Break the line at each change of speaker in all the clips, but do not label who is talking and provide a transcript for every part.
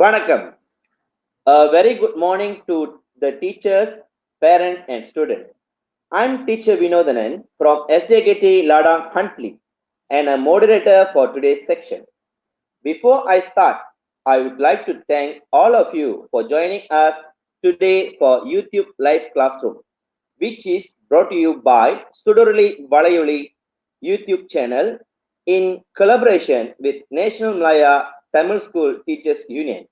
Vanakkam. A very good morning to the teachers, parents, and students. I'm teacher Vinodhanan from SJKT Ladang Huntley and a moderator for today's section. Before I start, I would like to thank all of you for joining us today for YouTube Live Classroom, which is brought to you by Sudaroli Valaiyoli YouTube channel in collaboration with National Malaya Tamil School Teachers Union.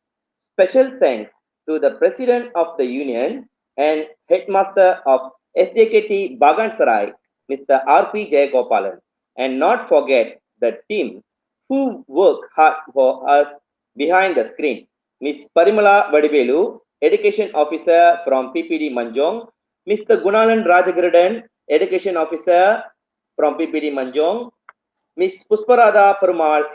Special thanks to the President of the Union and Headmaster of SJKT Bagansarai, Mr. R.P. Jayagopalan, and not forget the team who work hard for us behind the screen. Ms. Parimala Vadivelu, Education Officer from PPD Manjong, Mr. Gunalan Rajagaradan, Education Officer from PPD Manjong, Ms. Pusparada Perumal,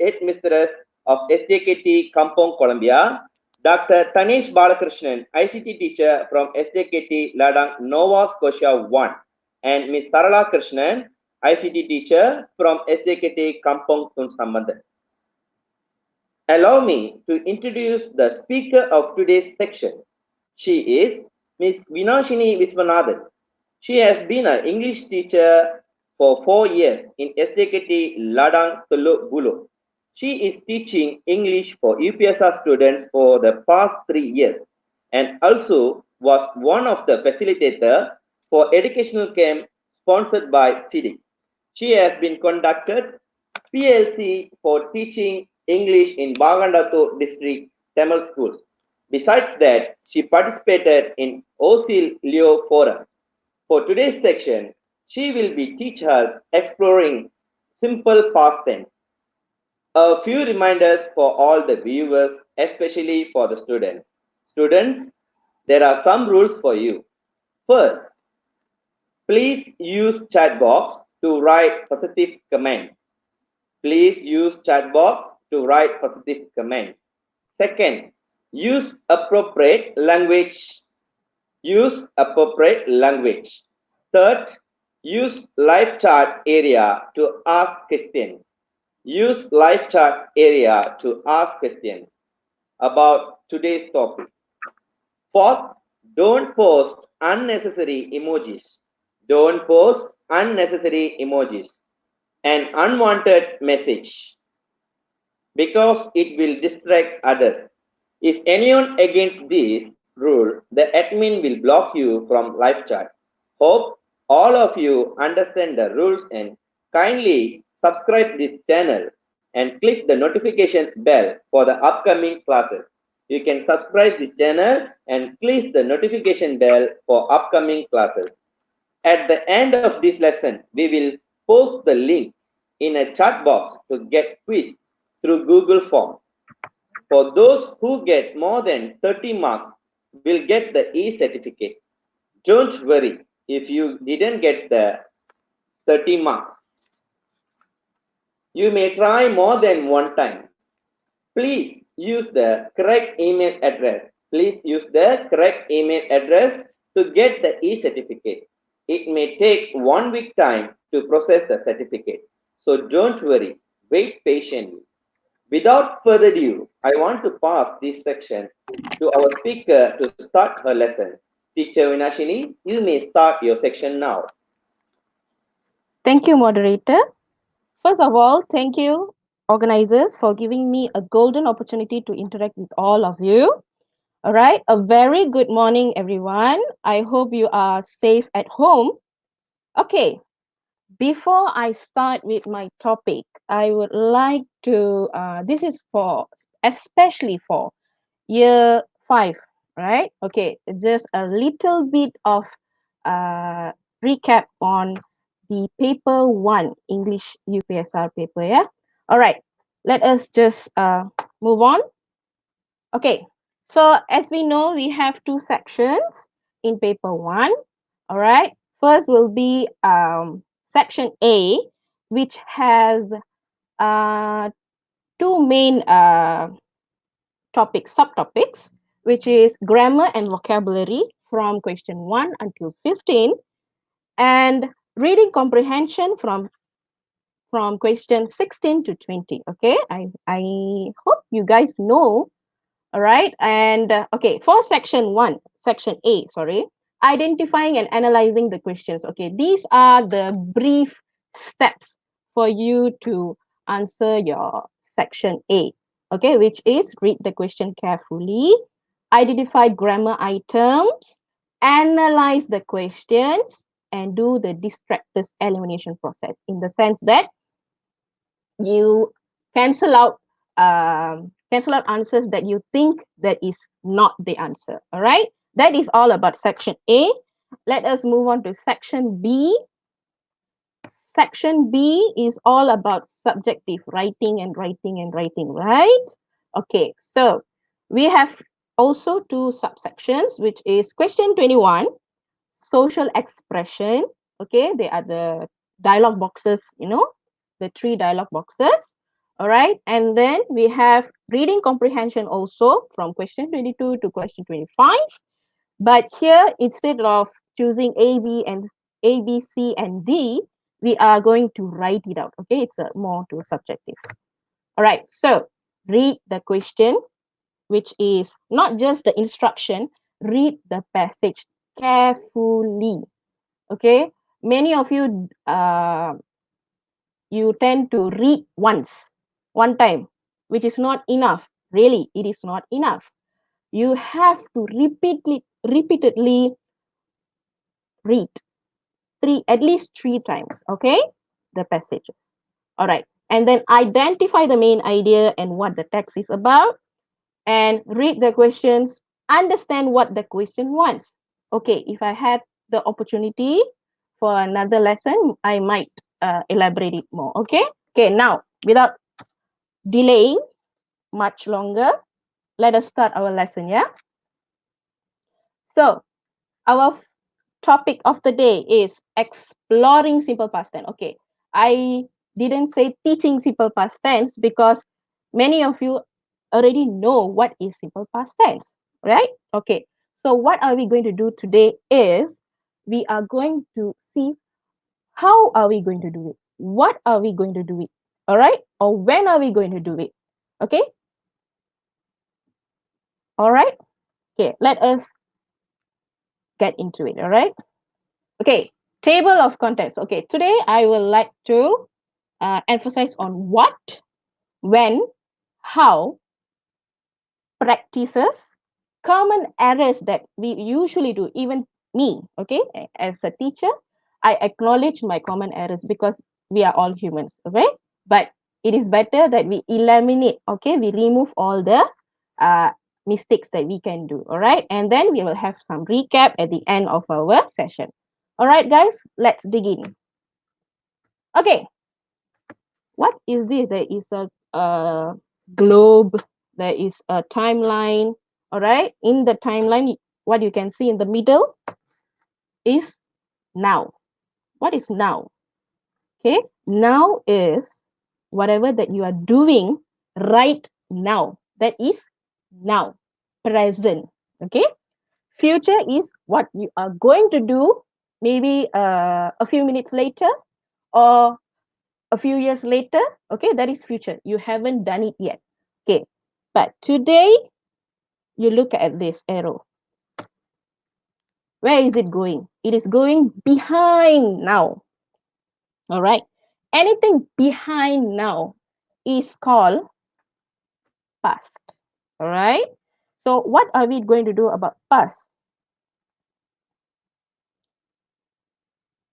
Headmistress of SJKT Kampong, Colombia, Dr. Tanesh Balakrishnan, ICT teacher from SJKT Ladang, Nova Scotia 1, and Ms. Sarala Krishnan, ICT teacher from SJKT Kampong Tunsambandan. Allow me to introduce the speaker of today's section. She is Ms.Vhinahshini Visvanathan. She has been an English teacher for 4 years in SJKT Ladang, Teluk, Buloh. She is teaching English for UPSR students for the past 3 years and also was one of the facilitators for educational camp sponsored by CIDIC. She has been conducted PLC for teaching English in Bagandatu district Tamil schools. Besides that, she participated in OC Leo Forum. For today's section, she will be teach us exploring simple past tense. A few reminders for all the viewers, especially for the students. Students, there are some rules for you. First, please use chat box to write positive comments. Please use chat box to write positive comments. Second, use appropriate language. Use appropriate language. Third, use live chat area to ask questions. Use live chat area to ask questions about today's topic. Fourth, don't post unnecessary emojis. Don't post unnecessary emojis. An unwanted message because it will distract others. If anyone against this rule, the admin will block you from live chat. Hope all of you understand the rules and kindly subscribe this channel and click the notification bell for the upcoming classes. You can subscribe this channel and click the notification bell for upcoming classes. At the end of this lesson, we will post the link in a chat box to get quiz through Google Form. For those who get more than 30 marks, will get the e-certificate. Don't worry if you didn't get the 30 marks. You may try more than one time. Please use the correct email address. Please use the correct email address to get the e-certificate. It may take 1 week time to process the certificate. So don't worry, wait patiently. Without further ado, I want to pass this section to our speaker to start her lesson. Teacher Vinashini, you may start your section now.
Thank you, moderator. First of all, thank you, organizers, for giving me a golden opportunity to interact with all of you. All right, a very good morning, everyone. I hope you are safe at home. Okay, before I start with my topic, I would like to, this is for, especially for year 5, right? Okay, just a little bit of recap on the paper 1 English UPSR paper, yeah? All right, let us just move on. Okay, so as we know, we have 2 sections in paper 1. All right, first will be section A, which has 2 main subtopics, which is grammar and vocabulary from question 1 until 15, and reading comprehension from question 16 to 20. Okay, I hope you guys know All right. And okay, for section A, sorry, identifying and analyzing the questions. Okay, these are the brief steps for you to answer your section A. Okay, which is read the question carefully, identify grammar items, analyze the questions, and do the distractors elimination process in the sense that you cancel out answers that you think that is not the answer. All right, that is all about section A. Let us move on to section B. Section B is all about subjective writing and writing and writing, right? Okay, so we have also two subsections, which is question 21, social expression. Okay, they are the dialogue boxes, the three dialogue boxes. All right, and then we have reading comprehension also from question 22 to question 25. But here, instead of choosing A, B, C, and D, we are going to write it out. Okay, it's more to subjective. All right, so read the question, which is not just the instruction, read the passage carefully. Okay, many of you you tend to read one time, which is not enough. Really, it is not enough. You have to repeatedly read at least three times. Okay, the passages. All right, and then identify the main idea and what the text is about, and read the questions. Understand what the question wants. Okay, if I had the opportunity for another lesson, I might elaborate it more. Okay. Okay. Now, without delaying much longer, let us start our lesson. Yeah. So our topic of the day is exploring simple past tense. Okay, I didn't say teaching simple past tense because many of you already know what is simple past tense, right? Okay, so what are we going to do today is we are going to see how are we going to do it, what are we going to do it, all right, or when are we going to do it. Okay, all right. Okay, let us get into it. All right. Okay, table of contents. Okay, today I would like to emphasize on what, when, how, practices, common errors that we usually do, even me, okay, as a teacher, I acknowledge my common errors because we are all humans, okay? But it is better that we eliminate, okay? We remove all the uh, mistakes that we can do, all right? And then we will have some recap at the end of our session. All right, guys, let's dig in. Okay, what is this? There is a globe, there is a timeline. All right, in the timeline, what you can see in the middle is now. What is now? Okay, now is whatever that you are doing right now. That is now, present. Okay, future is what you are going to do maybe a few minutes later or a few years later. Okay, that is future. You haven't done it yet. Okay, but today you look at this arrow. Where is it going? It is going behind now. All right, anything behind now is called past. All right, so what are we going to do about past?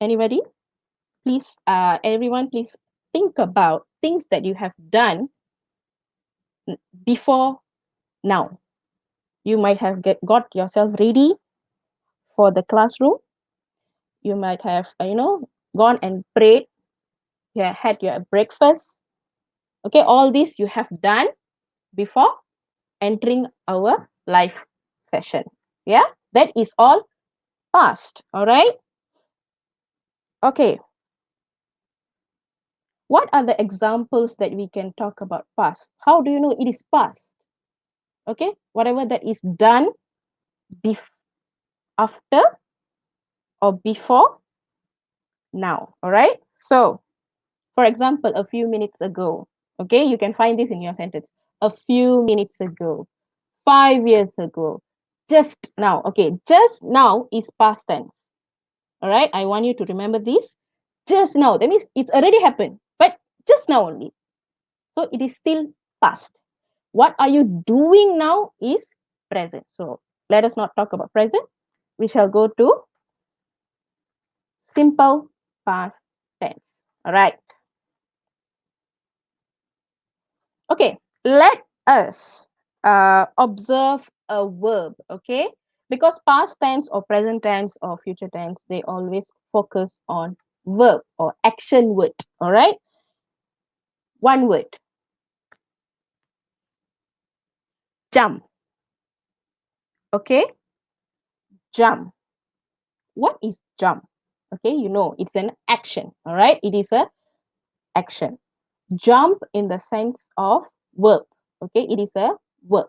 Anybody? Please, everyone, please think about things that you have done before now. You might have got yourself ready for the classroom. You might have, gone and prayed. You had your breakfast. Okay, all this you have done before entering our live session. Yeah, that is all past. All right. Okay. What are the examples that we can talk about past? How do you know it is past? Okay, whatever that is done after or before now. All right. So, for example, a few minutes ago. Okay, you can find this in your sentence. A few minutes ago. 5 years ago, just now. Okay, just now is past tense. All right, I want you to remember this. Just now, that means it's already happened, but just now only. So it is still past. What are you doing now is present. So let us not talk about present. We shall go to simple past tense. All right. Okay, let us observe a verb, okay? Because past tense or present tense or future tense, they always focus on verb or action word, all right? One word, jump, okay? Jump. What is jump? Okay, you know, it's an action, all right? It is a action. Jump in the sense of verb, okay? It is a verb.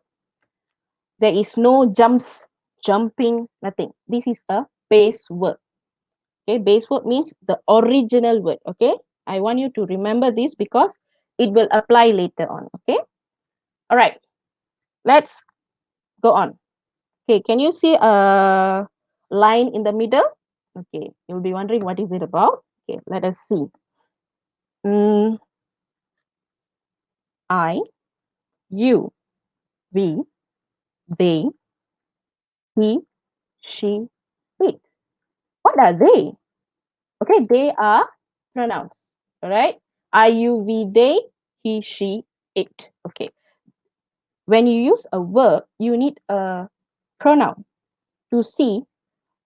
There is no jumps, jumping, nothing. This is a base word. Okay, base word means the original word. Okay, I want you to remember this because it will apply later on. Okay, all right, let's go on. Okay, can you see a line in the middle? Okay, you'll be wondering what is it about. Okay, let us see. Mm, I, you, we, they, he, she, it. What are they? Okay, they are pronouns. All right, I, you, we, they, he, she, it. Okay, when you use a verb, you need a pronoun to see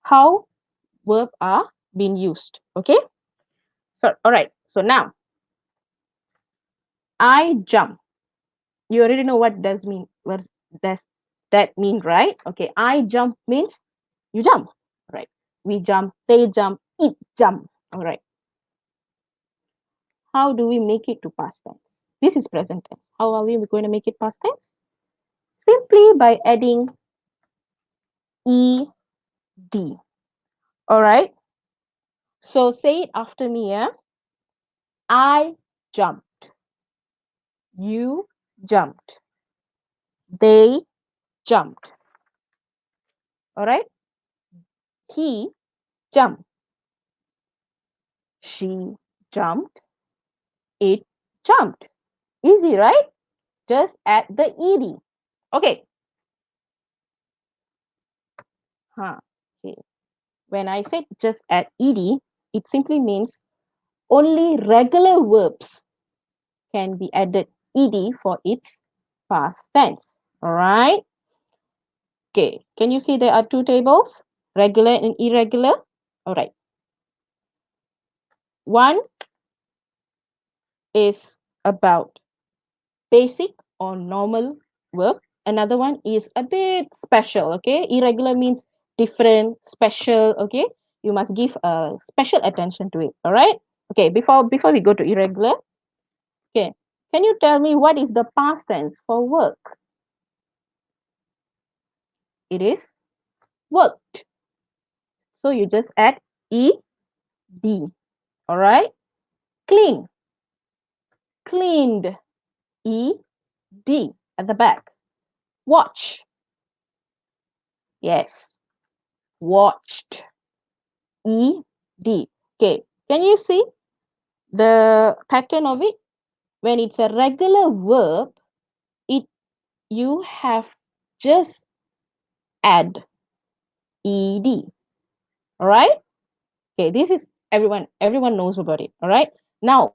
how verb are being used. Okay. So, all right. So now, I jump. You already know what does mean. What does that mean, right? Okay. I jump means you jump. Right. We jump. They jump. It jump. All right. How do we make it to past tense? This is present tense. How are we going to make it past tense? Simply by adding ed. All right. So say it after me. Yeah. I jumped. You jumped. They jumped. All right. He jumped. She jumped. It jumped. Easy, right? Just add the ed. Okay. Huh. Okay. When I said just add ed, it simply means only regular verbs can be added ed for its past tense. All right. Okay. Can you see there are two tables? Regular and irregular. All right. One is about basic or normal verb. Another one is a bit special, okay? Irregular means different, special, okay? You must give special attention to it, all right? Okay, before we go to irregular, okay, can you tell me what is the past tense for work? It is worked. So you just add ed, all right? Clean, cleaned, ed at the back. Watch, yes, watched, ed. Okay, can you see the pattern of it? When it's a regular verb, it you have just add ed. All right? Okay, this is everyone knows about it. All right? Now,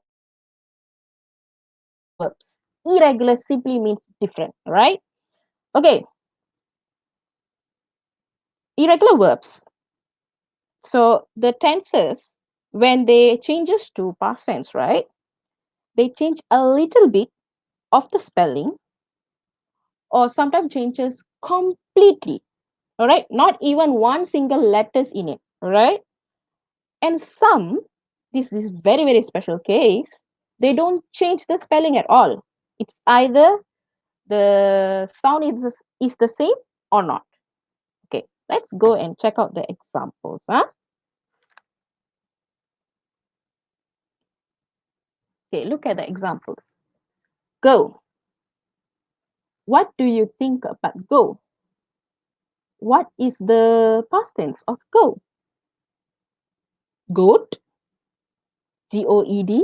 irregular verbs. Irregular simply means different, all right? Okay, irregular verbs. So the tenses, when they changes to past tense, right? They change a little bit of the spelling or sometimes changes completely. All right, not even one single letters in it. All right, and some, this is very special case, they don't change the spelling at all. It's either the sound is the same or not. Okay, let's go and check out the examples. Okay, look at the examples. Go, What do you think about go? What is the past tense of go? Goat, G-O-E-D.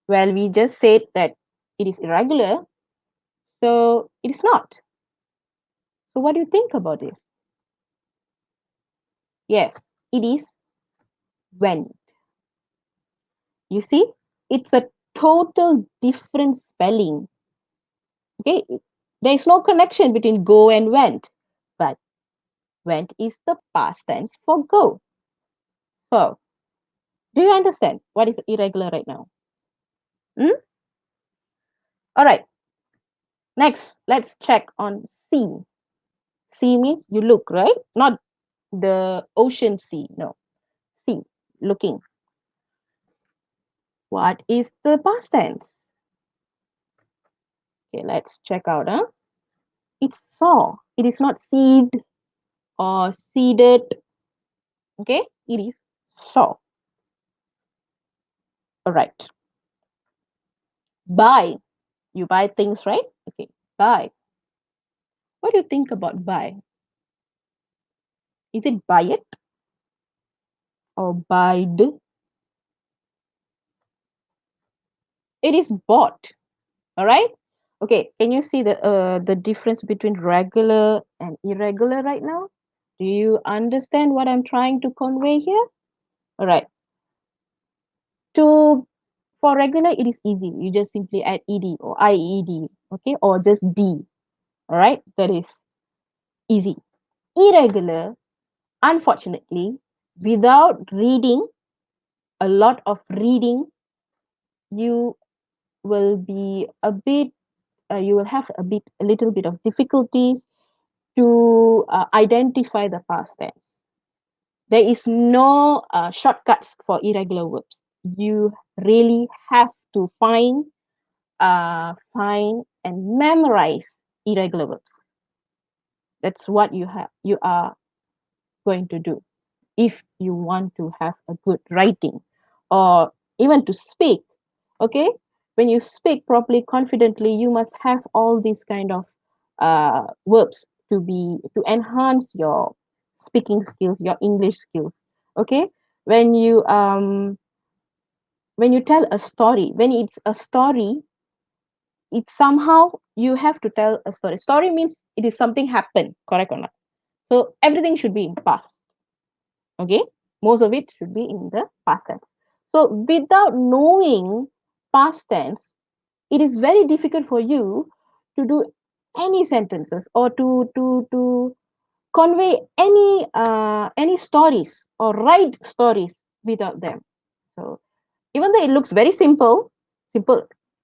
Well, we just said that it is irregular, so it is not. So what do you think about this? Yes, it is went. You see, it's a total different spelling. Okay, there is no connection between go and went, but went is the past tense for go. So, do you understand what is irregular right now? Hmm? All right, next, let's check on see. See means you look, right? Not the ocean sea, no. See, looking. What is the past tense? Okay, let's check out. It's saw. It is not seed or seeded. Okay, it is saw. All right. Buy. You buy things, right? Okay, buy. What do you think about buy? Is it buy it or buyed? It is bought. All right. Okay. Can you see the difference between regular and irregular right now? Do you understand what I'm trying to convey here? All right. To For regular, it is easy. You just simply add ed or ied, okay, or just d. All right. That is easy. Irregular, unfortunately, without reading a lot of reading, you will be a bit you will have a little bit of difficulties to identify the past tense. There is no shortcuts for irregular verbs. You really have to find and memorize irregular verbs. That's what you are going to do if you want to have a good writing or even to speak. Okay, when you speak properly, confidently, you must have all these kind of verbs to enhance your speaking skills, your English skills. Okay, when you tell a story, when it's a story, it's somehow you have to tell a story. Story means it is something happened, correct or not? So everything should be in past. Okay, most of it should be in the past tense. So without knowing past tense, it is very difficult for you to do any sentences or to convey any stories or write stories without them. So even though it looks very simple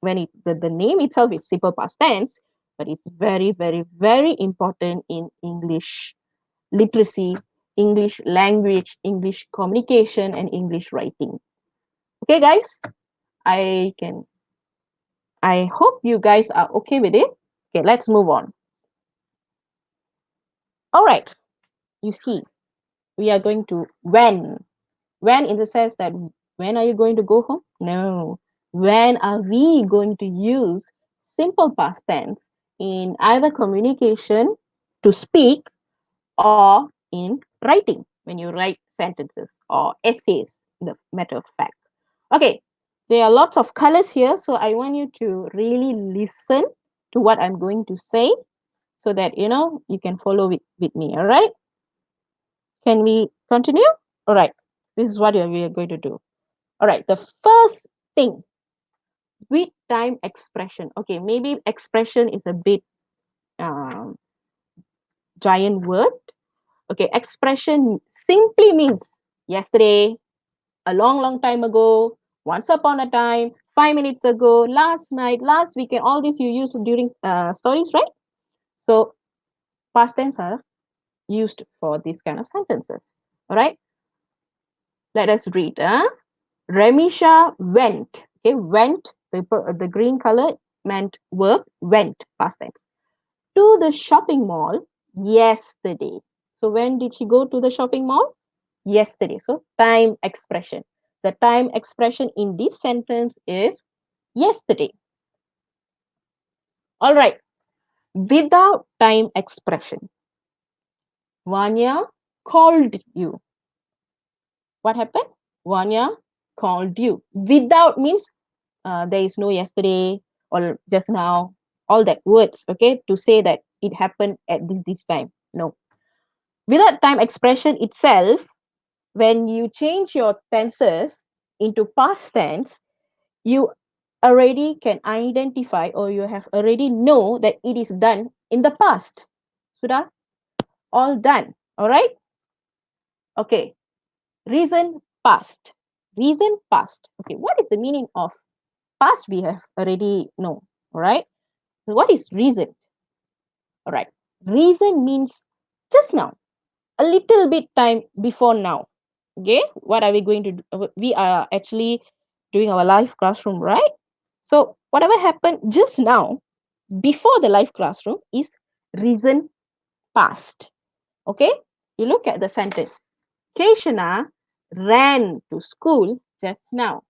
when the name itself is simple past tense, but it's very, very, very important in English literacy, English language, English communication, and English writing. Okay, guys, I can. I hope you guys are okay with it. Okay, let's move on. All right, you see, we are going to when. When in the sense that when are you going to go home? No. When are we going to use simple past tense in either communication to speak or in writing when you write sentences or essays, in the matter of fact. Okay, there are lots of colors here, so I want you to really listen to what I'm going to say so that you can follow with me. All right, can we continue? All right, this is what we are going to do. All right, the first thing, with time expression. Okay, maybe expression is a bit um, giant word. Okay, expression simply means yesterday, a long, long time ago, once upon a time, 5 minutes ago, last night, last weekend. All this you use during stories, right? So past tense are used for these kind of sentences. All right, let us read. Remisha went. Okay, went. The green color meant verb. Went past tense to the shopping mall yesterday. So when did she go to the shopping mall? Yesterday. So time expression. The time expression in this sentence is yesterday. All right. without time expression. Vanya called you. What happened? Vanya called you. Without means there is no yesterday or just now, all that words, okay, to say that it happened at this time. No. Without time expression itself, when you change your tenses into past tense, you already can identify or you have already know that it is done in the past. Sudah all done. All right. Okay. Reason past. Reason past. Okay. What is the meaning of past? We have already know. All right. What is reason? All right. Reason means just now, a little bit time before now. Okay. What are we going to do? We are actually doing our live classroom, right? So whatever happened just now before the live classroom is reason past. Okay. You look at the sentence. Keshana ran to school just now.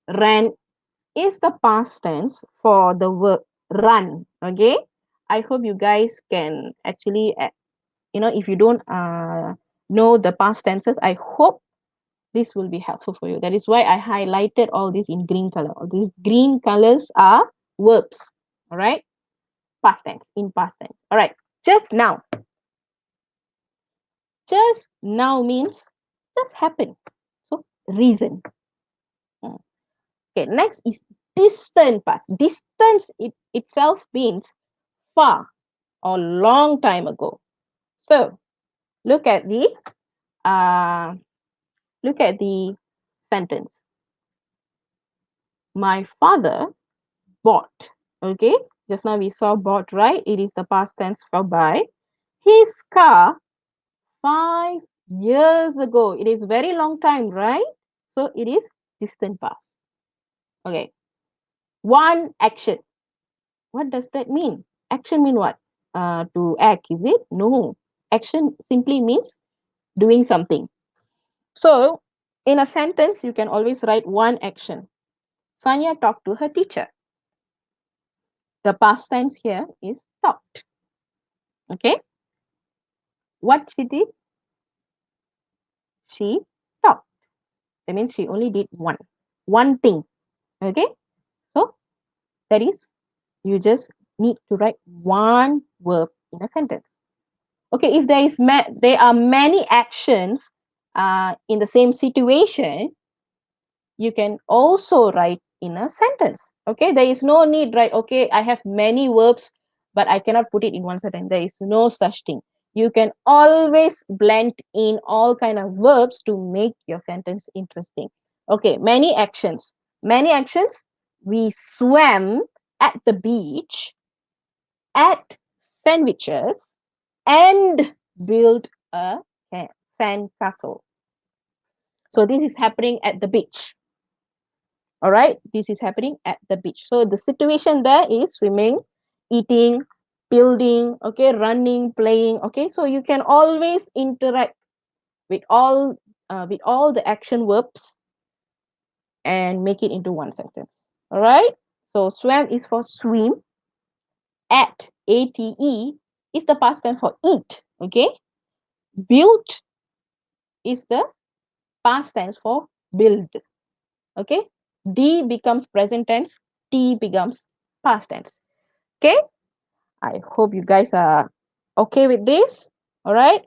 Ran is the past tense for the verb run. Okay. I hope you guys can actually, if you don't know the past tenses, I hope this will be helpful for you. That is why I highlighted all this in green color. All these green colors are verbs. All right. Past tense, in past tense. All right. Just now. Just now means just happen. So reason. Okay, next is distant past. Distance itself means far or long time ago. So look at the uh, look at the sentence. My father bought. Okay, just now we saw bought, right? It is the past tense for buy. His car 5 years ago. It is very long time, right? So it is distant past. Okay. One action. What does that mean? Action mean what? To act, is it? No. Action simply means doing something. So in a sentence, you can always write one action. Sanya talked to her teacher. The past tense here is talked. Okay. What she did? She talked. That means she only did one thing. Okay. So that is, you just need to write one verb in a sentence. Okay, if there are many actions in the same situation, you can also write in a sentence. Okay, there is no need, right? Okay, I have many verbs, but I cannot put it in one sentence. There is no such thing. You can always blend in all kind of verbs to make your sentence interesting. Okay, many actions. Many actions. We swam at the beach, ate sandwiches, and built a sand castle. So this is happening at the beach. All right, this is happening at the beach. So the situation there is swimming, eating, building, okay, running, playing. Okay, so you can always interact with all the action verbs and make it into one sentence. All right. So swam is for swim. Ate is the past tense for eat. Okay. Built is the past tense for build. Okay. D becomes present tense. T becomes past tense. Okay. I hope you guys are okay with this. All right.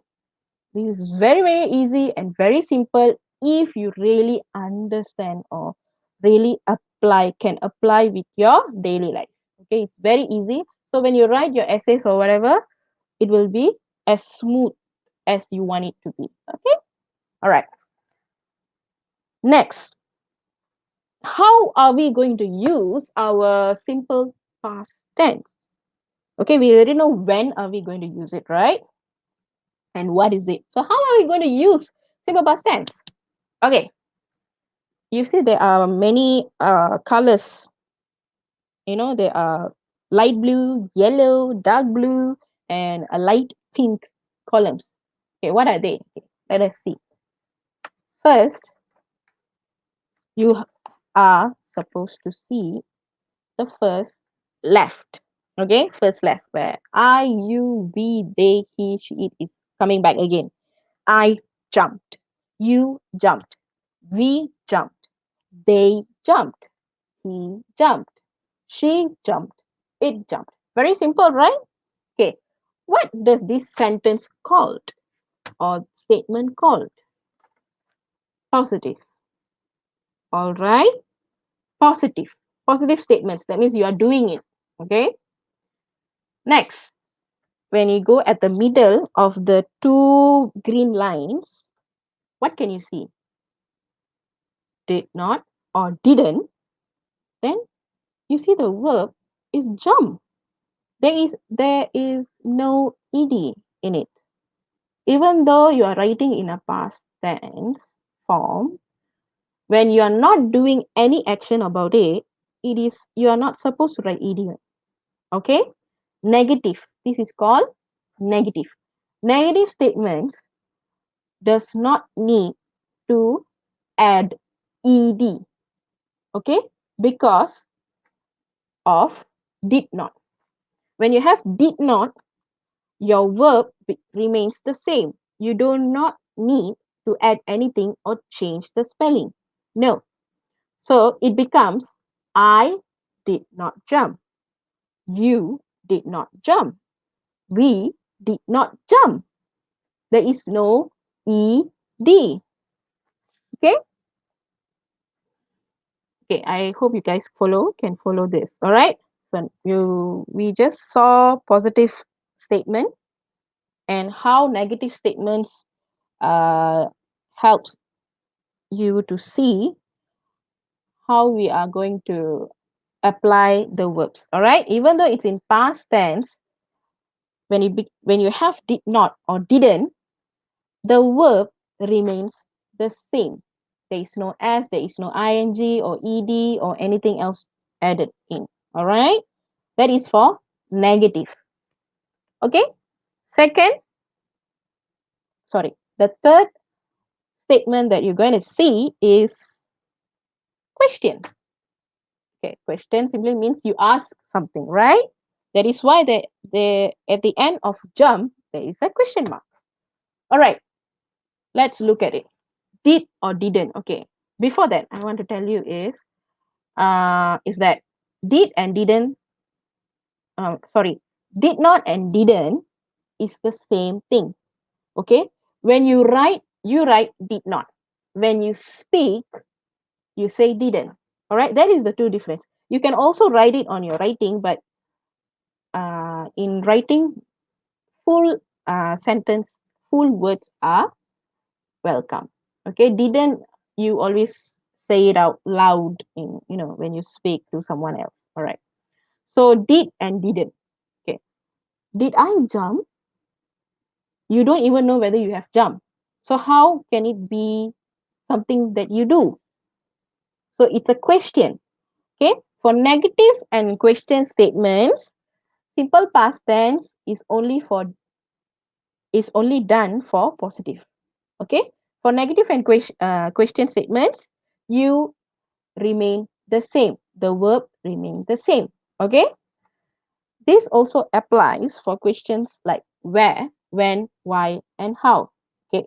This is very, very easy and very simple if you really understand or really can apply with your daily life. Okay. It's very easy. So when you write your essays or whatever, it will be as smooth as you want it to be. Okay. All right. Next, how are we going to use our simple past tense? Okay, we already know when are we going to use it, right? And what is it? So how are we going to use simple past tense? Okay, you see there are many colors. There are light blue, yellow, dark blue, and a light pink columns. Okay, what are they? Okay, let us see. First, you are supposed to see the first left. Okay, first left where I, you, we, they, he, she, it is coming back again. I jumped. You jumped. We jumped. They jumped. He jumped. She jumped. It jumped. Very simple, right? Okay. What does this sentence called or statement called? Positive. All right. Positive. Positive statements. That means you are doing it. Okay. Next, when you go at the middle of the two green lines, what can you see? Did not or didn't. Then you see the verb is jump. There is no ed in it. Even though you are writing in a past tense form, when you are not doing any action about it, it is you are not supposed to write ed. Okay? Negative. This is called negative. Negative statements does not need to add ed. Okay? Because of did not. When you have did not, your verb remains the same. You do not need to add anything or change the spelling. No. So it becomes I did not jump. You did not jump. We did not jump. There is no ed. Okay? Okay, I hope you guys can follow this. All right? So we just saw positive statement and how negative statements uh, helps you to see how we are going to apply the verbs. All right, even though it's in past tense, when you have did not or didn't, the verb remains the same. There is no s, there is no ing or ed or anything else added in. All right, that is for negative. Okay, second, sorry, the third statement that you're going to see is question. Okay, question simply means you ask something, right? That is why the at the end of jump there is a question mark. All right, let's look at it. Did or didn't? Okay. Before that, I want to tell you is that did and didn't. Sorry, did not and didn't is the same thing. Okay. When you write did not. When you speak, you say didn't. All right. That is the two difference. You can also write it on your writing, but in writing full sentence, full words are welcome. Okay, didn't you always say it out loud in when you speak to someone else? All right. So did and didn't. Okay. Did I jump? You don't even know whether you have jumped. So how can it be something that you do? So it's a question. Okay. For negative and question statements, simple past tense is only done for positive. Okay. For negative and question statements, you remain the same. The verb remain the same. Okay. This also applies for questions like where, when, why, and how. Okay.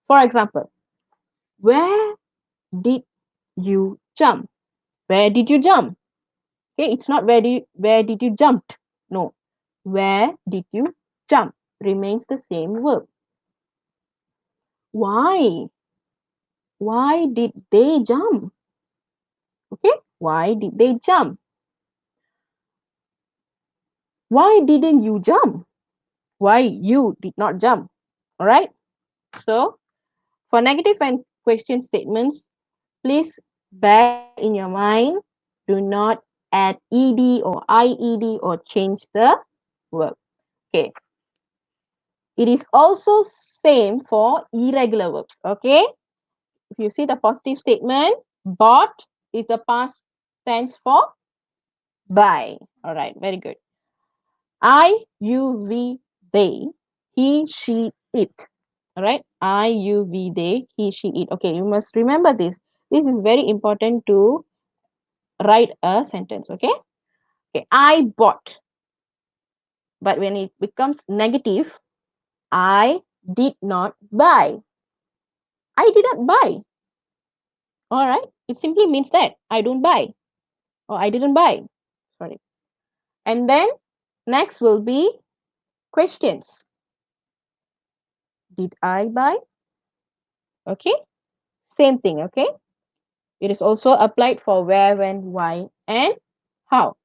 For example, where did you jump? Where did you jump? Okay. It's not where did you jumped? No. Where did you jump? Remains the same verb. Why? Why did they jump? Okay. Why did they jump? Why didn't you jump? Why you did not jump? All right. So for negative and question statements, please bear in your mind, do not add ed or ied or change the verb. Okay. It is also same for irregular verbs. Okay. If you see the positive statement, bought is the past tense for buy. All right. Very good. I, you, we, they, he, she, it. All right. I, you, we, they, he, she, it. Okay. You must remember this. This is very important to write a sentence. Okay. Okay, I bought. But when it becomes negative, I did not buy. I didn't buy. All right. It simply means that I don't buy or I didn't buy. Sorry. And then next will be questions. Did I buy? Okay. Same thing. Okay. It is also applied for where, when, why, and how.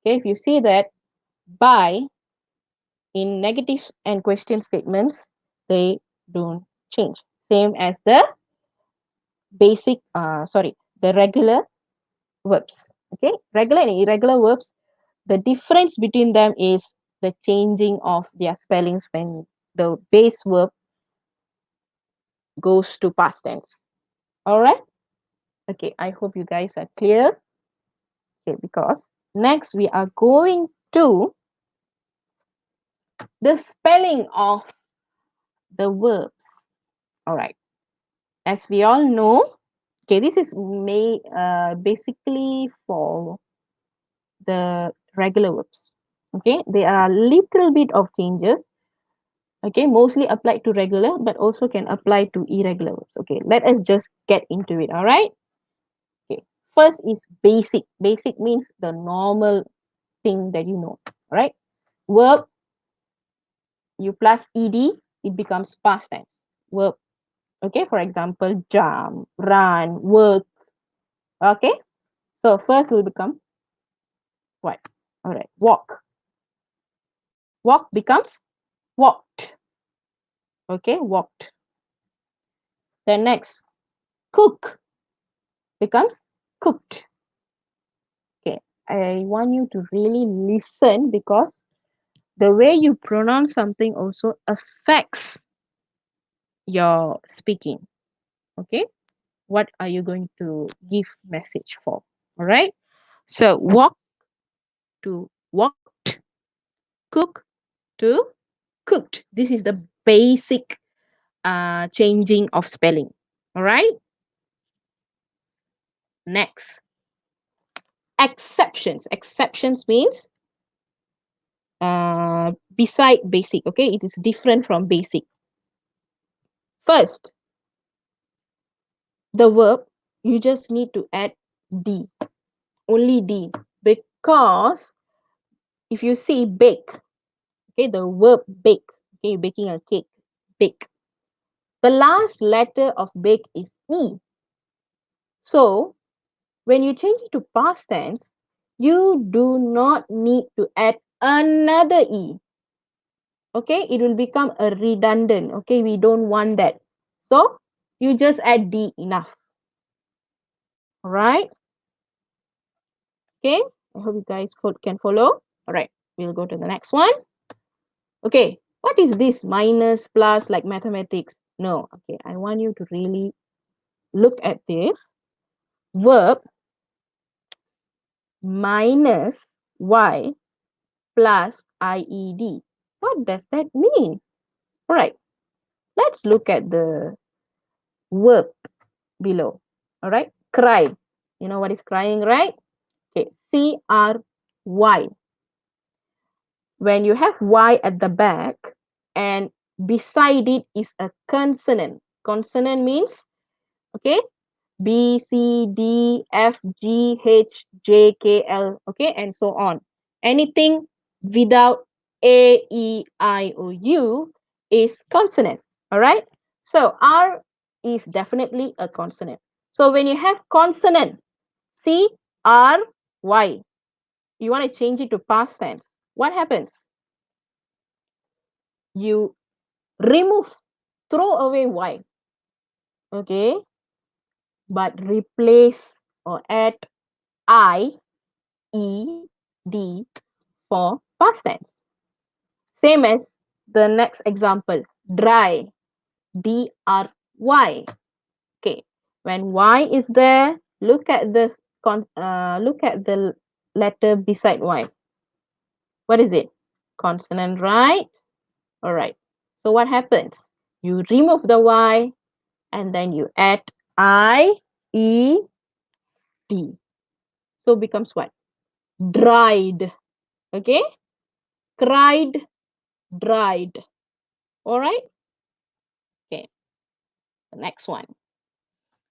Okay. If you see that buy in negative and question statements, they don't change. Same as the the regular verbs. Okay, regular and irregular verbs, the difference between them is the changing of their spellings when the base verb goes to past tense. All right. Okay, I hope you guys are clear. Okay, because next we are going to the spelling of the verbs. All right. As we all know, okay, this is basically for the regular verbs. Okay, there are a little bit of changes. Okay, mostly applied to regular, but also can apply to irregular verbs. Okay, let us just get into it. All right. Okay, first is basic. Basic means the normal thing that you know. All right. Verb, you plus ed, it becomes past tense. Verb. Okay, for example, jump, run, work. Okay, so first will become what? All right, walk. Walk becomes walked. Okay, walked. Then next, cook becomes cooked. Okay, I want you to really listen because the way you pronounce something also affects your speaking. Okay, what are you going to give message for? All right, so walk to walked, cook to cooked. This is the basic changing of spelling. All right, next, exceptions. Exceptions means beside basic. Okay, it is different from basic. First, the verb, you just need to add d, only d, because if you see bake, okay, the verb bake, okay, baking a cake, bake, the last letter of bake is e. So when you change it to past tense, you do not need to add another e. Okay, it will become a redundant. Okay, we don't want that. So you just add d, enough. All right. Okay, I hope you guys can follow. All right, we'll go to the next one. Okay, what is this minus plus like mathematics? No, okay, I want you to really look at this. Verb minus y plus ied. What does that mean? All right, let's look at the verb below. All right, cry. You know what is crying, right? Okay, cry. When you have y at the back and beside it is a consonant. Consonant means, okay, B, C, D, F, G, H, J, K, L, okay, and so on. Anything without A, E, I, O, U is consonant, all right? So R is definitely a consonant. So when you have consonant, C, R, Y, you want to change it to past tense. What happens? You remove, throw away Y, okay, but replace or add I, E, D for past tense. Same as the next example, dry, D-R-Y. Okay, when Y is there, look at this, look at the letter beside Y. What is it? Consonant, right? All right. So what happens? You remove the Y and then you add I, E, D. So becomes what? dried. Okay, cried, dried. All right. Okay, the next one.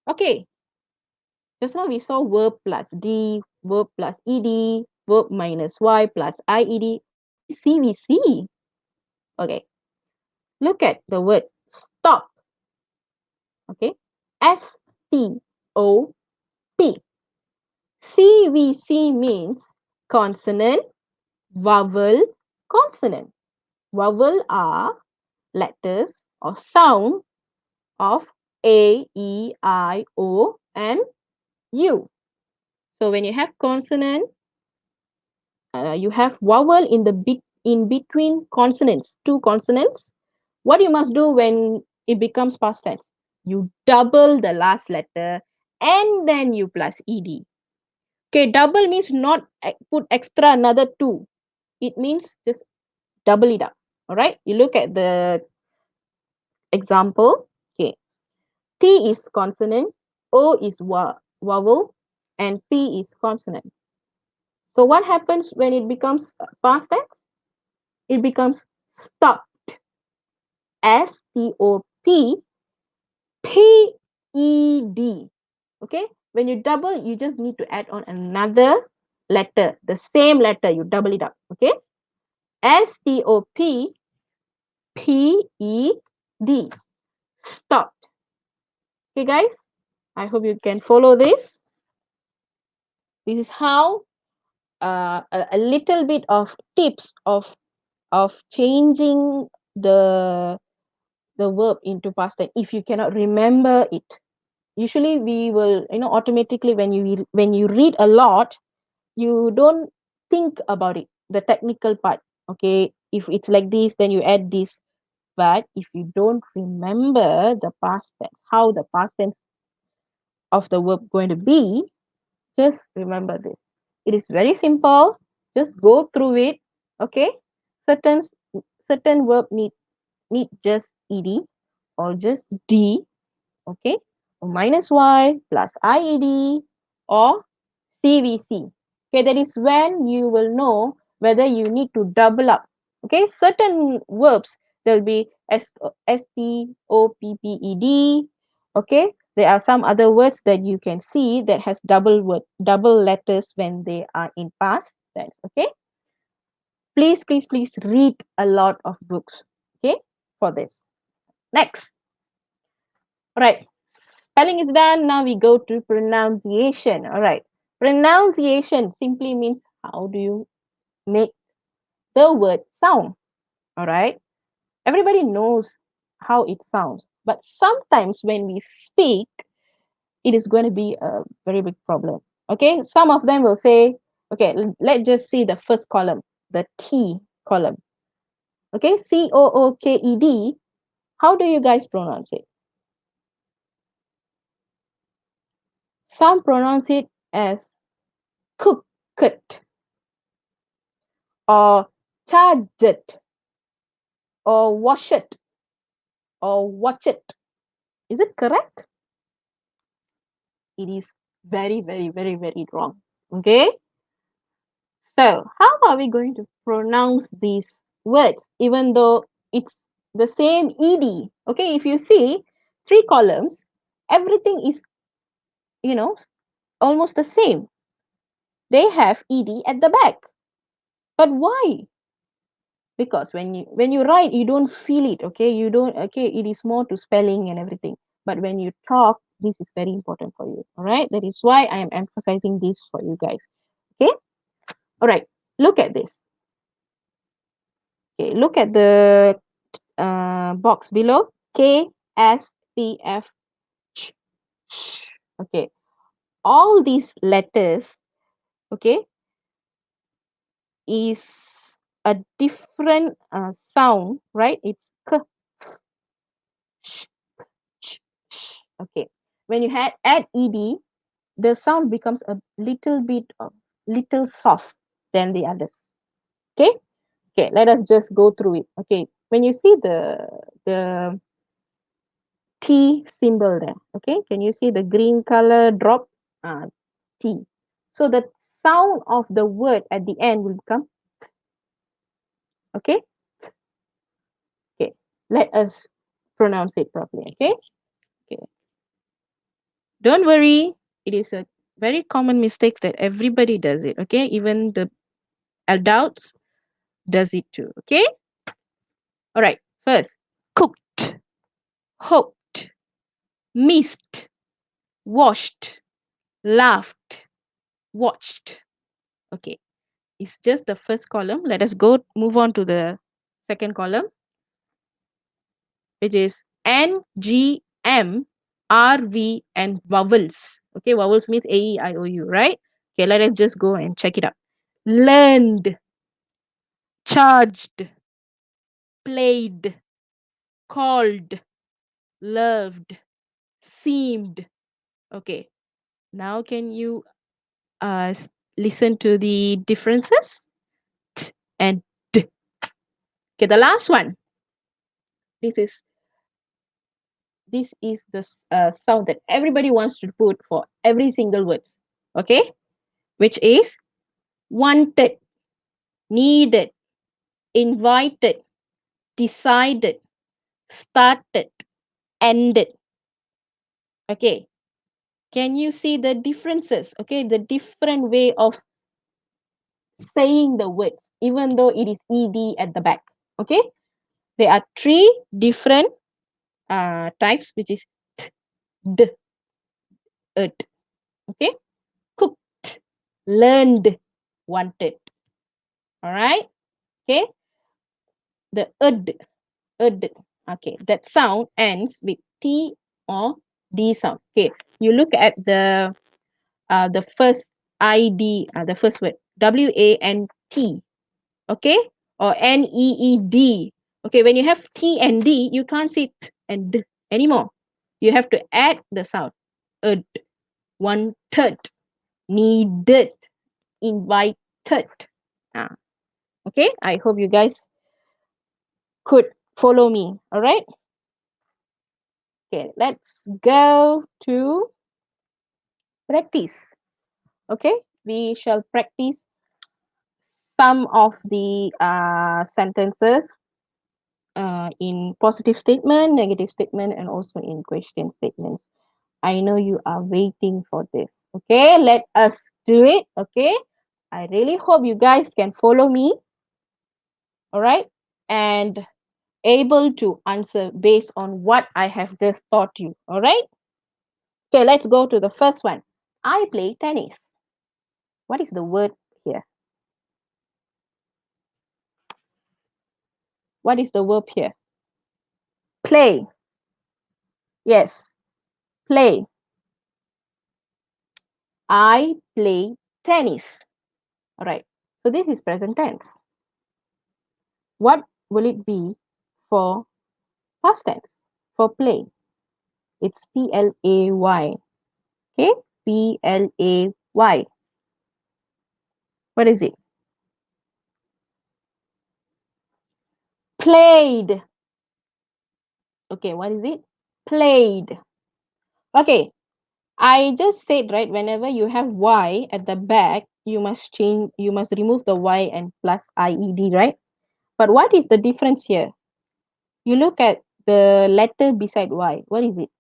Okay, just now we saw verb plus d, verb plus ed, verb minus y plus ied. What is CVC? Okay, look at the word stop. Okay, STOP. CVC means consonant, vowel, consonant. Vowel are letters or sound of A, E, I, O, and U. So when you have consonant, you have vowel in the in between consonants, two consonants. What you must do when it becomes past tense? You double the last letter and then you plus ed. Okay, double means not put extra another two. It means just double it up. All right. You look at the example. Okay, T is consonant, O is vowel, and P is consonant. So what happens when it becomes past tense? It becomes stop. STOP, PED. Okay, when you double, you just need to add on another letter, the same letter, you double it up. Okay, STOP, PED. Stop. Okay, guys, I hope you can follow this. This is how a little bit of tips of changing the the verb into past tense if you cannot remember it. Usually we will, automatically when you read a lot, you don't think about it, the technical part. Okay, if it's like this, then you add this. But if you don't remember the past tense, how the past tense of the verb going to be, just remember this. It is very simple. Just go through it. Okay, certain certain verb need just ed or just d. Okay, or minus y plus ied or CVC. Okay, that is when you will know whether you need to double up. Okay, certain verbs there'll be STOPPED. Okay, there are some other words that you can see that has double letters when they are in past tense. Okay, please read a lot of books. Okay, for this. Next, all right. Spelling is done. Now we go to pronunciation. All right. Pronunciation simply means how do you make the word sound. All right. Everybody knows how it sounds. But sometimes when we speak, it is going to be a very big problem. Okay. Some of them will say, okay, let's just see the first column, the T column. Okay. COOKED. How do you guys pronounce it? Some pronounce it as cooked or charged or wash it or watch it. Is it correct? It is very wrong. Okay. So how are we going to pronounce these words even though it's the same ed? Okay. If you see three columns, everything is, you know, almost the same. They have ed at the back. But why? Because when you write, you don't feel it. Okay, you don't. Okay, it is more to spelling and everything. But when you talk, this is very important for you. All right, that is why I am emphasizing this for you guys. Okay, all right, look at this. Okay, look at the box below. KSPF. Okay, all these letters, okay, is a different sound, right? It's k, sh, okay. When you add ed, the sound becomes a little bit of little soft than the others. Okay, okay. Let us just go through it. Okay, when you see the T symbol there, okay, can you see the green color drop? T. So the sound of the word at the end will become, okay? Okay, let us pronounce it properly, okay? Okay. Don't worry, it is a very common mistake that everybody does it, okay? Even the adults does it too, okay? All right, first, cooked, hoped, missed, washed, laughed, watched. Okay, it's just the first column. Let us move on to the second column, which is N, G, M, R, V, and vowels. Okay, vowels means A, E, I, O, U, right? Okay, let us just go and check it out. Learned, charged, played, called, loved, seemed. Okay, now can you listen to the differences? T and D. Okay, the last one. This is the sound that everybody wants to put for every single word. Okay, which is wanted, needed, invited, decided, started, ended. Okay, can you see the differences? Okay, the different way of saying the words, even though it is ed at the back. Okay, there are three different types, which is t, d, ed. Okay, cooked, learned, wanted. All right. Okay, the ed. Okay, that sound ends with t or d sound. Okay, you look at the first id, the first word, WANT. Okay, or NEED. Okay, when you have T and D, you can't say T and D anymore. You have to add the sound. Ed, wanted, needed, invited. Ah, okay, I hope you guys could follow me. All right. Okay, let's go to practice. Okay, we shall practice some of the sentences in positive statement, negative statement, and also in question statements. I know you are waiting for this. Okay, let us do it. Okay, I really hope you guys can follow me. All right, and able to answer based on what I have just taught you. All right. Okay, let's go to the first one. I play tennis. What is the word here? What is the verb here? Play. Yes, play. I play tennis. All right. So this is present tense. What will it be for past tense? For play, it's PLAY. Okay, PLAY. What is it? Played. Okay, what is it? Played. Okay, I just said, right, whenever you have Y at the back, you must remove the Y and plus IED, right? But what is the difference here? You look at the letter beside Y. What is it?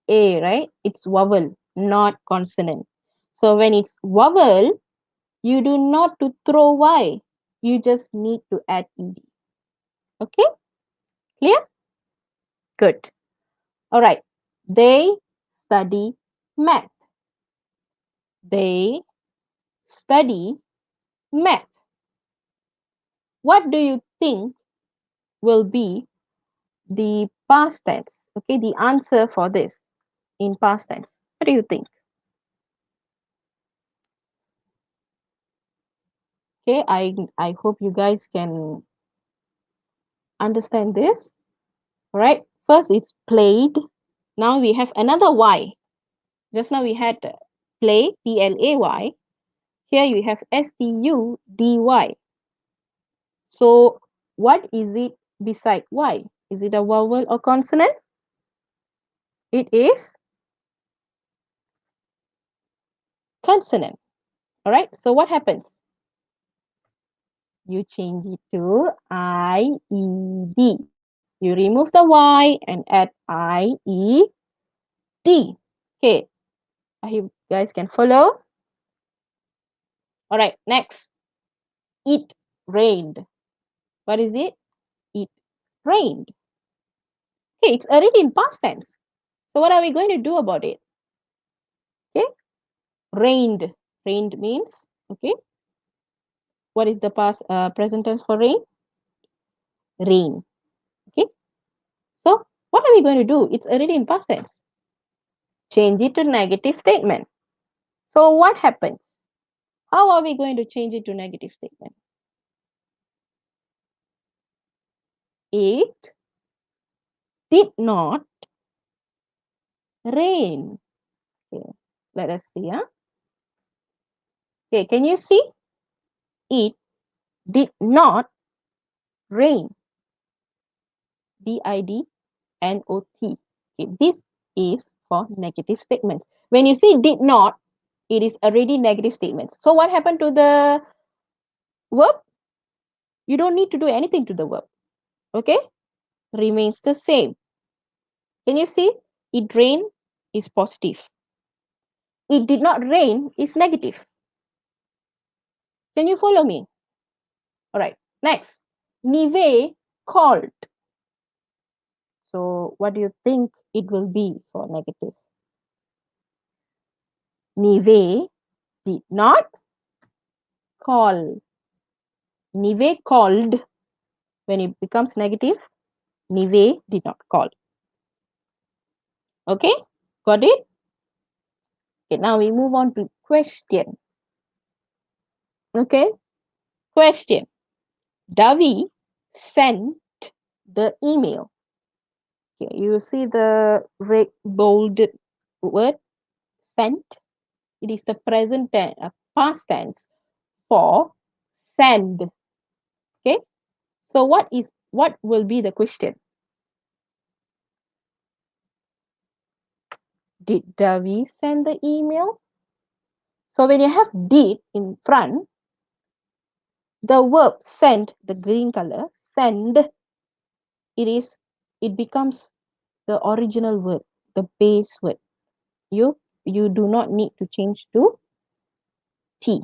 A, right? It's vowel, not consonant. So when it's vowel, you do not to throw Y. You just need to add ED. Okay? Clear? Good. All right. They study math. They study math. What do you think will be the past tense? Okay, the answer for this in past tense. What do you think? Okay, I hope you guys can understand this. All right. First, it's played. Now we have another Y. Just now we had play, PLAY. Here you have STUDY. So what is it beside Y? Is it a vowel or consonant? It is consonant. All right. So what happens? You change it to IED. You remove the Y and add IED. Okay. I hope you guys can follow. All right. Next. It rained. What is it? It rained. Okay. It's already in past tense. So what are we going to do about it? Okay. Rained. Rained means, okay. What is the past present tense for rain? Rain. Okay. So what are we going to do? It's already in past tense. Change it to negative statement. So what happens? How are we going to change it to negative statement? It did not rain. Okay. Let us see. Huh? Okay, can you see? It did not rain. D-I-D-N-O-T. Okay, this is for negative statements. When you see did not, it is already negative statements. So what happened to the verb? You don't need to do anything to the verb. Okay? Remains the same. Can you see? It rained is positive. It did not rain is negative. Can you follow me? All right. Next. Nive called. So what do you think it will be for negative? Nive did not call. Nive called. When it becomes negative, Nive did not call. Okay? Got it? Okay, now we move on to question. Okay? Question. Davi sent the email. Okay, you see the red bolded word sent. It is the present tense, past tense for send. Okay. So what will be the question? Did Davi send the email? So when you have did in front, the verb send, the green color, send, it becomes the original word, the base word. You do not need to change to T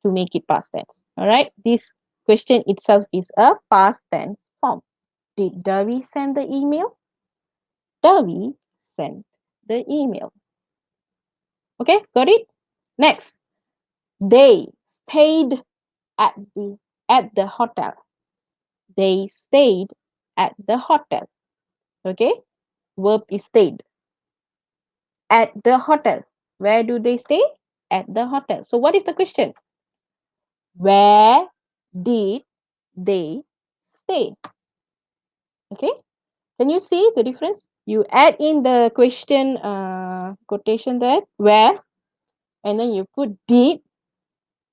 to make it past tense. All right. This question itself is a past tense form. Did Davi send the email? Davi sent the email. Okay, got it? Next, they stayed at the hotel. They stayed at the hotel. Okay, verb is stayed at the hotel. Where do they stay? At the hotel. So what is the question? Where did they stay? Okay, can you see the difference? You add in the question quotation there, where, and then you put did.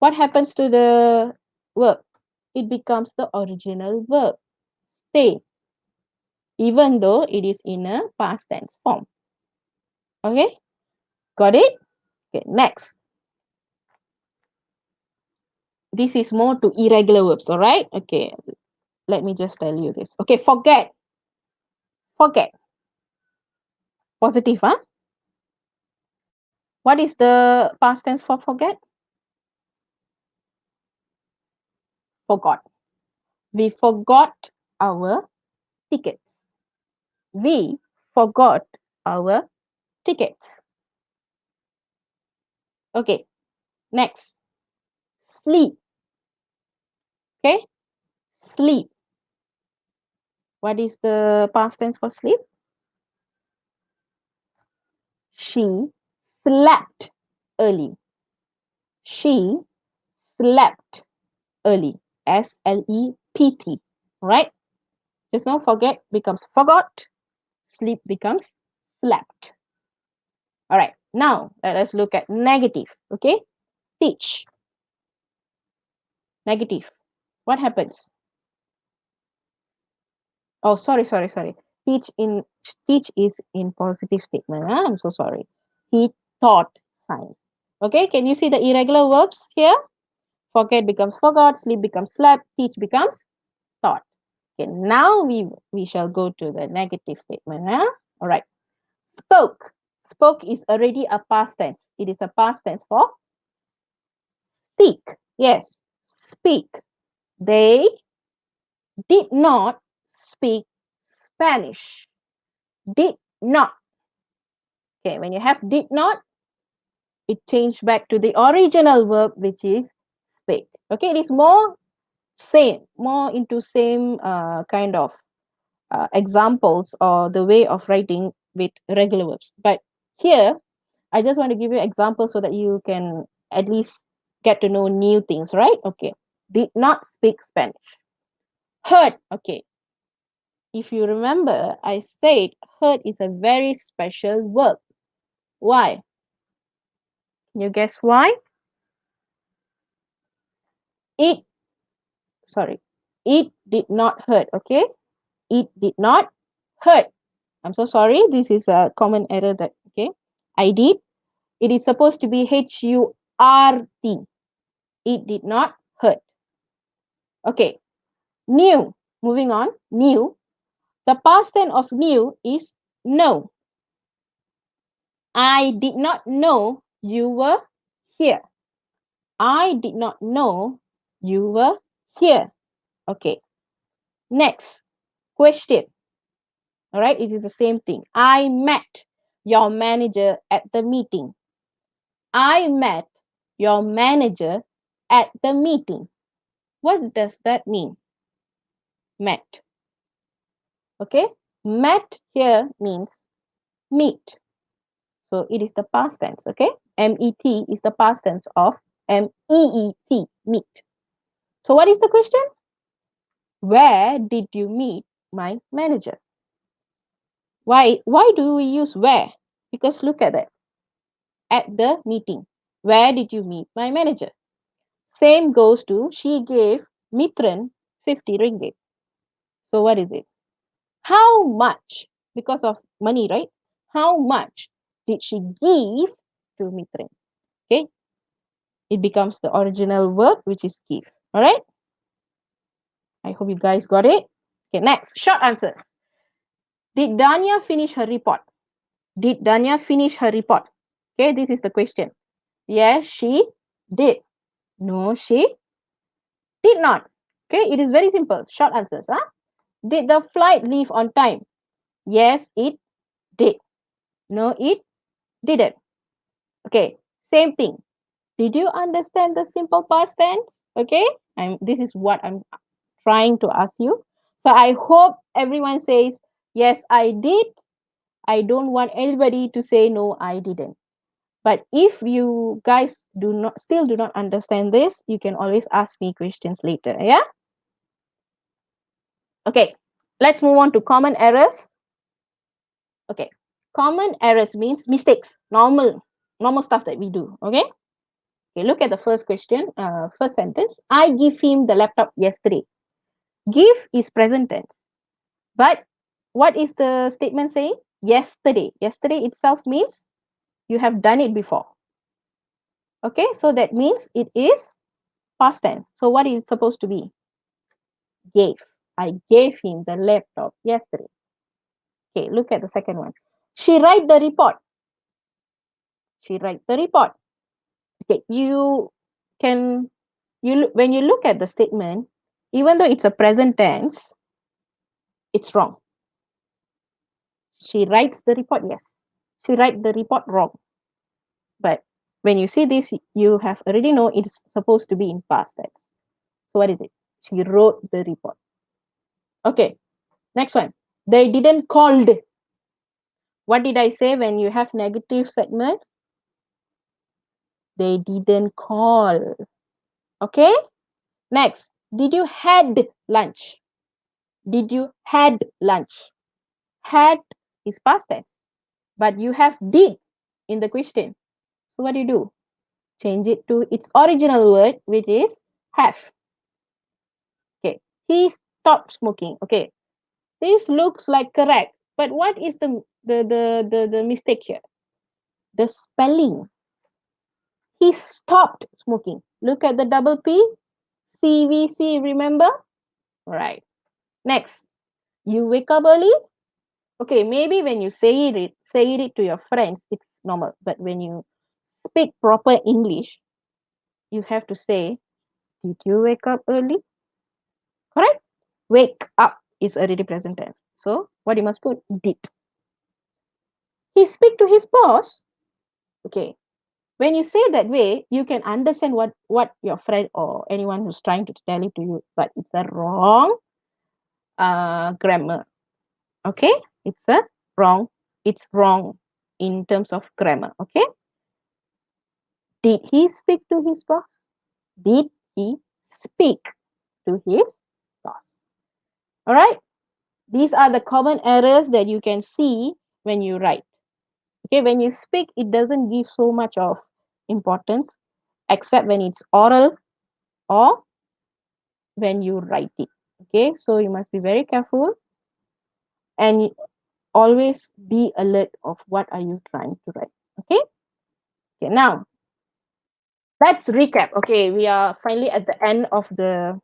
What happens to the verb? It becomes the original verb, stay, even though it is in a past tense form. Okay, got it? Okay, next. This is more to irregular verbs, all right? Okay, let me just tell you this. Okay, forget. Forget. Positive, huh? What is the past tense for forget? Forgot. We forgot our tickets. We forgot our tickets. Okay, next. Sleep. Okay, sleep. What is the past tense for sleep? She slept early. She slept early. S-L-E-P-T. Right? Just now forget becomes forgot. Sleep becomes slept. All right. Now let us look at negative. Okay. Teach. Negative. What happens? Oh, sorry. Teach is in positive statement. I'm so sorry. He taught science. Okay, can you see the irregular verbs here? Forget becomes forgot, sleep becomes slept, teach becomes taught. Okay, now we shall go to the negative statement. Huh? All right. Spoke. Spoke is already a past tense. It is a past tense for speak. Yes, speak. They did not speak Spanish. Did not. Okay, when you have did not, it changed back to the original verb, which is speak. Okay, it is more more into same kind of examples or the way of writing with regular verbs. But here, I just want to give you examples so that you can at least get to know new things, right? Okay. Did not speak Spanish. Heard. Okay. If you remember, I said heard is a very special verb. Why? Can you guess why? It, sorry, it did not hurt. Okay. It did not hurt. I'm so sorry. This is a common error that, okay, I did. It is supposed to be Hurt. It did not hurt. Okay. New. Moving on. New. The past tense of new is know. I did not know you were here. I did not know you were here. Okay. Next. Question. All right. It is the same thing. I met your manager at the meeting. I met your manager at the meeting. What does that mean? Met. Okay. Met here means meet. So it is the past tense. Okay. MET is the past tense of MEET, meet. So what is the question? Where did you meet my manager? Why do we use where? Because look at that. At the meeting. Where did you meet my manager? Same goes to she gave Mitran 50 ringgit. So what is it? How much? Because of money, right? How much did she give to Mitran? Okay. It becomes the original verb, which is give. All right. I hope you guys got it. Okay, next, short answers. Did Danya finish her report? Did Danya finish her report? Okay, this is the question. Yes, she did. No, she did not. Okay, it is very simple. Short answers. Huh? Did the flight leave on time? Yes, it did. No, it didn't. Okay, same thing. Did you understand the simple past tense? Okay, this is what I'm trying to ask you. So I hope everyone says, yes, I did. I don't want anybody to say, no, I didn't. But if you guys still do not understand this, you can always ask me questions later. Yeah. Okay. Let's move on to common errors. Okay. Common errors means mistakes, normal stuff that we do. Okay. Okay. Look at the first question, first sentence. I give him the laptop yesterday. Give is present tense. But what is the statement saying? Yesterday. Yesterday itself means you have done it before. Okay, so that means it is past tense. So what is supposed to be? Gave. I gave him the laptop yesterday. Okay, look at the second one. She write the report. She write the report. Okay, can when you look at the statement, even though it's a present tense, it's wrong. She writes the report, yes. She write the report wrong. But when you see this, you have already know it's supposed to be in past tense. So what is it? She wrote the report. Okay, next one. They didn't called. What did I say when you have negative segments? They didn't call. Okay, next. Did you had lunch? Did you had lunch? Had is past tense, but you have did in the question. So what do? Change it to its original word, which is have. Okay, he stopped smoking. Okay, this looks like correct, but what is the mistake here? The spelling. He stopped smoking. Look at the double P. CVC, remember? Right. Next, you wake up early. Okay, maybe when you say it to your friends, it's normal. But when you speak proper English, you have to say, did you wake up early? Correct? Wake up is already present tense. So what you must put? Did. He speak to his boss. Okay. When you say that way, you can understand what your friend or anyone who's trying to tell it to you, but it's a wrong grammar. Okay? It's a wrong. It's wrong in terms of grammar. Okay? Did he speak to his boss? Did he speak to his boss? All right? These are the common errors that you can see when you write. Okay, when you speak, it doesn't give so much of importance except when it's oral or when you write it. Okay, so you must be very careful and always be alert of what are you trying to write. Okay, okay, now let's recap. Okay, we are finally at the end of the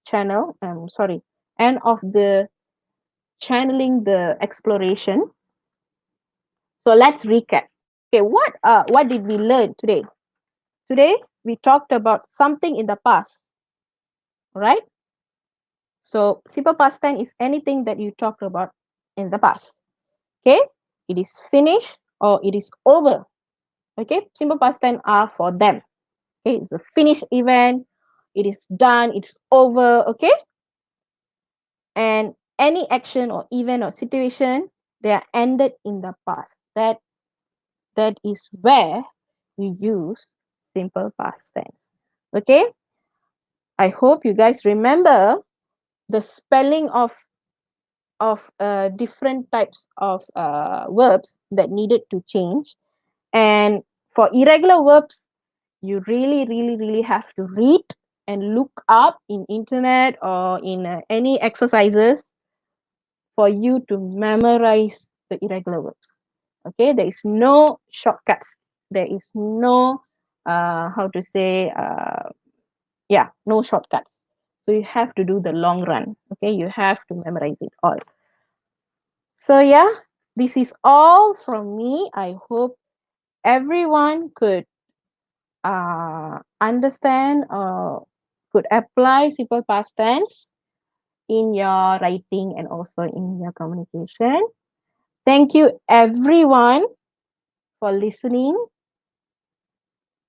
channel. Sorry, end of the channeling the exploration. So let's recap. Okay, what did we learn today? Today we talked about something in the past, right? So simple past tense is anything that you talked about in the past. Okay, it is finished or it is over. Okay, simple past tense are for them. Okay, it's a finished event. It is done. It's over. Okay, and any action or event or situation, they are ended in the past. That is where we use simple past tense. Okay, I hope you guys remember the spelling of different types of verbs that needed to change. And for irregular verbs, you really have to read and look up in internet or in any exercises for you to memorize the irregular verbs. Okay, there is no shortcuts. There is no how to say no shortcuts. So you have to do the long run. Okay, you have to memorize it all. So yeah, this is all from me. I hope everyone could understand or could apply simple past tense in your writing and also in your communication. Thank you everyone for listening,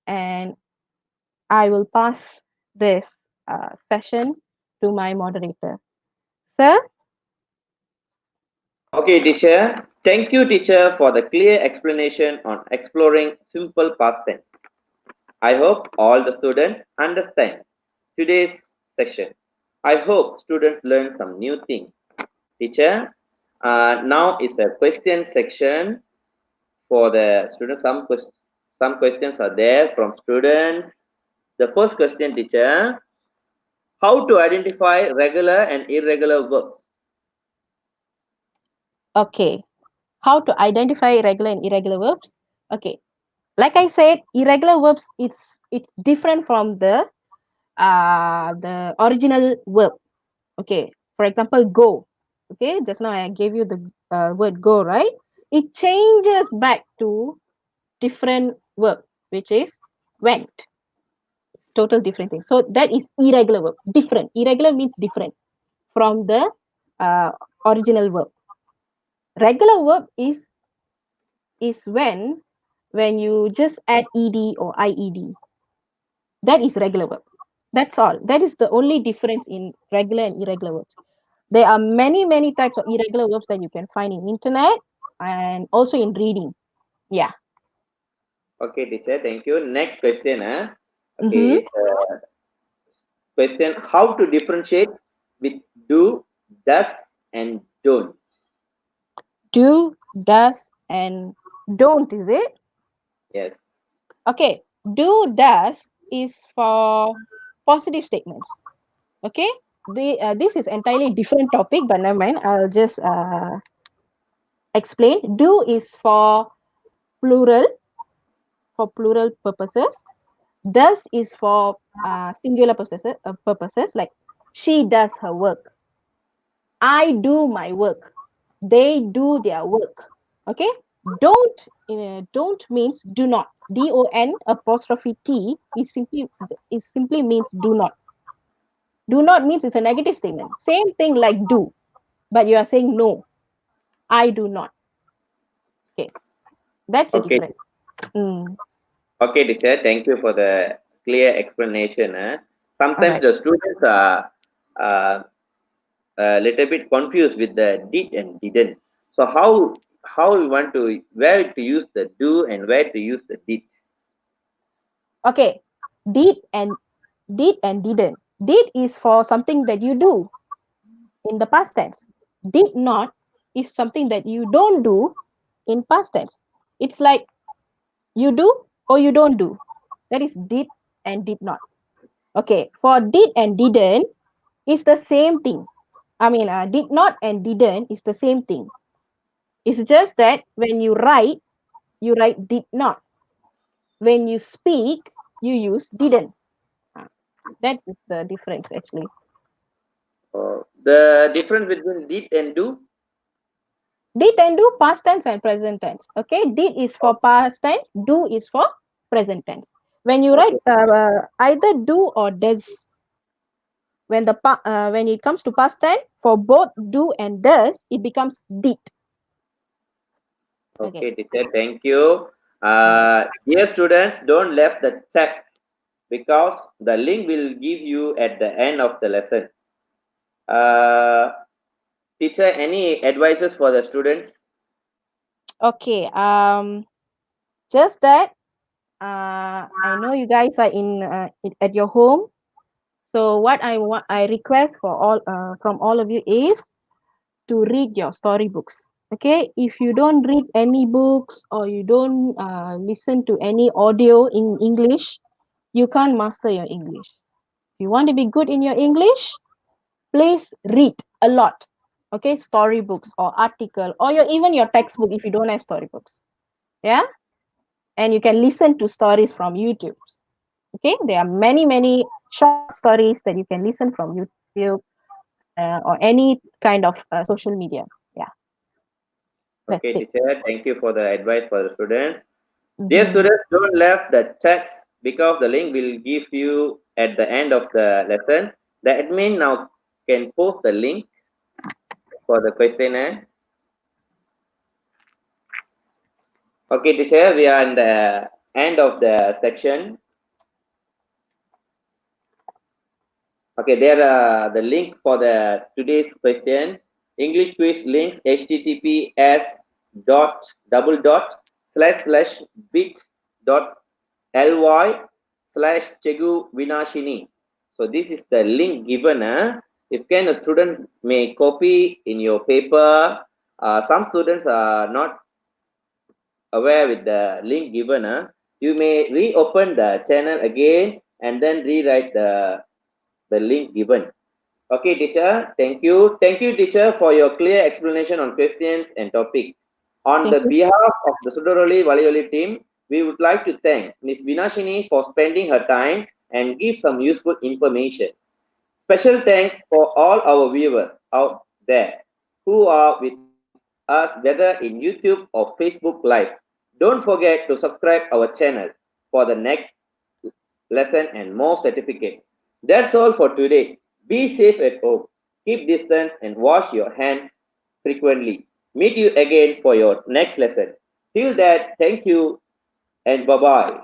and I will pass this session to my moderator. Sir?
Okay, teacher. Thank you, teacher, for the clear explanation on exploring simple past tense. I hope all the students understand today's session. I hope students learn some new things. Teacher, now is a question section for the students. Some questions are there from students. The first question, teacher, how to identify regular and irregular verbs?
Okay. How to identify regular and irregular verbs? Okay. Like I said, irregular verbs it's different from the original verb. Okay, for example, go. Okay, just now I gave you the word go, right? It changes back to different verb, which is went. Total different thing. So that is irregular verb. Different. Irregular means different from the uh, original verb. Regular verb is when you just add ed or ied. That is regular verb. That's all. That is the only difference in regular and irregular verbs. There are many types of irregular verbs that you can find in internet and also in reading. Yeah.
Okay, teacher, thank you. Next question.
Mm-hmm.
Okay, question, how to differentiate with do, does, and don't?
Do, does, and don't, is it?
Yes.
Okay. Do, does is for positive statements. Okay. This is entirely different topic, but never mind. I'll just explain. Do is plural, for plural purposes. Does is for singular purposes, like she does her work, I do my work, they do their work. Okay. Don't means do not. Don apostrophe t is simply means do not. Do not means it's a negative statement. Same thing like do, but you are saying no, I do not. Okay, that's the
Okay,
difference. Mm,
okay, teacher. Thank you for the clear explanation.
all
Sometimes
right.
the students are uh, a little bit confused with the did and didn't. So how we want to where to use the do and where to use the did.
Okay, did and didn't. Did is for something that you do in the past tense. Did not is something that you don't do in past tense. It's like you do or you don't do. That is did and did not. Okay, for did and didn't is the same thing. I mean, did not and didn't is the same thing. It's just that when you write did not. When you speak, you use didn't. Uh, That's the difference actually.
The difference between did and do.
Did and do past tense and present tense. Okay, did is for past tense, do is for present tense. When you write
Okay,
either do or does, when it comes to past tense, for both do and does, it becomes did. Okay,
okay, teacher. Thank you.
all right.
Dear students, don't left the chat because the link will give you at the end of the lesson. Uh, Teacher, any advices for the students?
Okay, just that I know you guys are at your home. So what I request for all from all of you is to read your storybooks. Okay, if you don't read any books or you don't listen to any audio in English, you can't master your English. If you want to be good in your English, please read a lot. Okay, storybooks or article or even your textbook if you don't have storybooks. Yeah, and you can listen to stories from YouTube. Okay, there are many short stories that you can listen from YouTube or any kind of social media. Yeah, that's
Okay,
it.
teacher, thank you for the advice for the students. Dear
Mm-hmm.
students, don't left the chats because the link will give you at the end of the lesson. The admin now can post the link for the questionnaire. Okay, teacher, we are in the end of the section. Okay, there are the link for the today's question. English quiz links https dot double dot slash slash bit dot ly slash chegu vinashini. So this is the link given. If can a student may copy in your paper. Some students are not aware with the link given. You may reopen the channel again and then rewrite the link given. Okay, teacher. Thank you. Thank you, teacher, for your clear explanation on questions and topic. On
Thank
the
you.
behalf of the Sudaroli Valaiyoli team, we would like to thank Ms.Vhinahshini for spending her time and give some useful information. Special thanks for all our viewers out there who are with us whether in YouTube or Facebook Live. Don't forget to subscribe our channel for the next lesson and more certificates. That's all for today. Be safe at home. Keep distance and wash your hands frequently. Meet you again for your next lesson. Till that, thank you and bye bye.